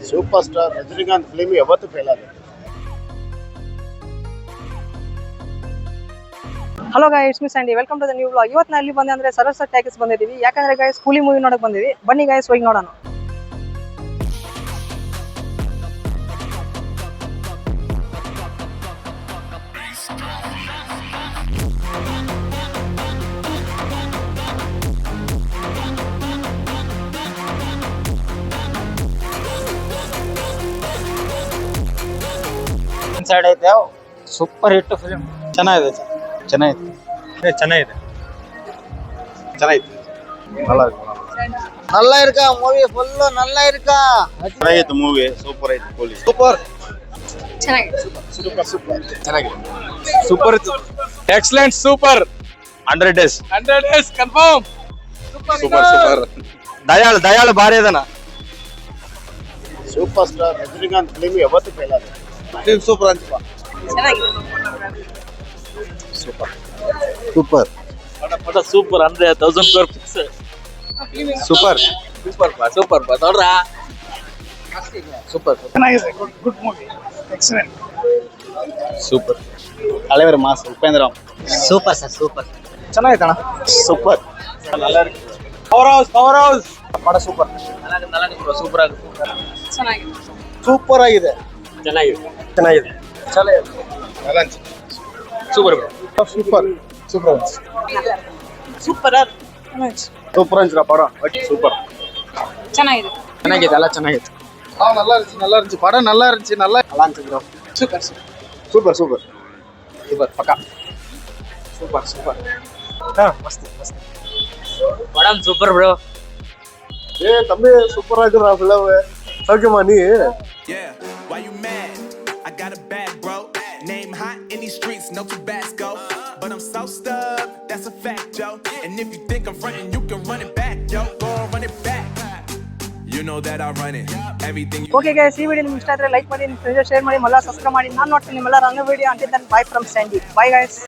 Super star Rajinikanth film ಯಾವತ್ತೂ fail ಆಗುತ್ತೆ. Hello guys, miss Andy, welcome to the new vlog. ಇವತ್ತು ನಾನು ಇಲ್ಲಿ ಬಂದೆ ಅಂದ್ರೆ ಸರಸ್ವತಿ ಟ್ಯಾಕೀಸ್ ಬಂದಿದ್ದೀವಿ. ಯಾಕಂದ್ರೆ ಗೈಸ್ ಕೂಲಿ ಮೂವಿ ನೋಡಕ್ ಬಂದಿವಿ. ಬನ್ನಿ ಗೈಸ್ ಹೋಗಿ ನೋಡೋಣ. ಇನ್ಸೈಡ್ ಐತೆ ಸೂಪರ್ ಹಿಟ್ ಫಿಲ್ಮ್. ಚೆನ್ನಾಗಿದೆ ಚೆನ್ನಾಗಿದೆ ಚೆನ್ನಾಗಿದೆ ಚೆನ್ನಾಗಿತ್ತು. நல்லா இருக்கா மூவி ஃபுல்லா நல்லா இருக்கா ಚೆನ್ನಾಗಿತ್ತು ಮೂವಿ, ಸೂಪರ್ ಐತಿ. Police super super excellent super 100 days confirm super Dayal ಭಾರಿ ಅದನ. ಸೂಪರ್ ಸ್ಟಾರ್ ರಜನಿಕಾಂತ್ ಫಿಲ್ಮ್ ಯಾವತ್ತೂ ಫೇಲ್ ಆಗುತ್ತೆ. ಫಿಲ್ಮ್ ಸೂಪರ್ ಅಂತ ಸೂಪರ್ ಪಟ ಸೂಪರ್ ಅಂದ್ರೆ 1000 crore ಫಿಕ್ಸ್. ಸೂಪರ್ ನೋಡ್ರಾ ಸೂಪರ್ ಚೆನ್ನಾಗಿದೆ. Good movie, excellent. ಸೂಪರ್ தலைவர் மாஸ் உபேந்திரம். ಸೂಪರ್ ಸರ್ ಸೂಪರ್ ಚೆನ್ನಾಗಿತ್ತಣ್ಣ. ಸೂಪರ್ நல்லா இருக்கு. ಪವರ್ ಹೌಸ್ ಪಡ ಸೂಪರ್ ಸೂಪರ್ ಆಗಿದೆ ಸೂಪರ್ ಆಗಿದೆ. ಚೆನ್ನಾಗಿದೆ நல்லா இருந்துச்சு. ಸೂಪರ್ ಸೂಪರ್ ಸೂಪರ್ ಸೂಪರ್ சூப்பரா இருந்துச்சு படம். சூப்பர் ಚೆನ್ನಾಗಿದೆ. ಎಲ್ಲ ಚೆನ್ನಾಗಿತ್ತು. நல்லா இருந்துச்சு படம். நல்லா இருந்துச்சு ப்ரோ. சூப்பர் சூப்பர் பக்கா சூப்பர் மஸ்த். ಪಡಂ ಸೂಪರ್ ಬ್ರೋ. தம்பி சூப்பரா இருக்குடா ஃபில்ம். சௌக்கியமா நீ? Yeah, why you mad? I got a bag, bro. Name hot in these streets, no Tabasco. But I'm so stuck, that's a fact, yo. And if you think I'm frontin', you can run it back, yo. Go on, run it back. You know that I run it. Everything you okay guys, ಈ video ನಿಮ್ಗೆ ಇಷ್ಟ ಆದ್ರೆ like ಮಾಡಿ, ನಿಮ್ಮ friends share ಮಾಡಿ, ಮಲ್ಲ subscribe ಮಾಡಿ. ನಾನು ನೋಡ್ತೀನಿ ನಿಮ್ಮೆಲ್ಲರ ಅನ್ನೋ video. Until then bye from Sandy. Bye guys.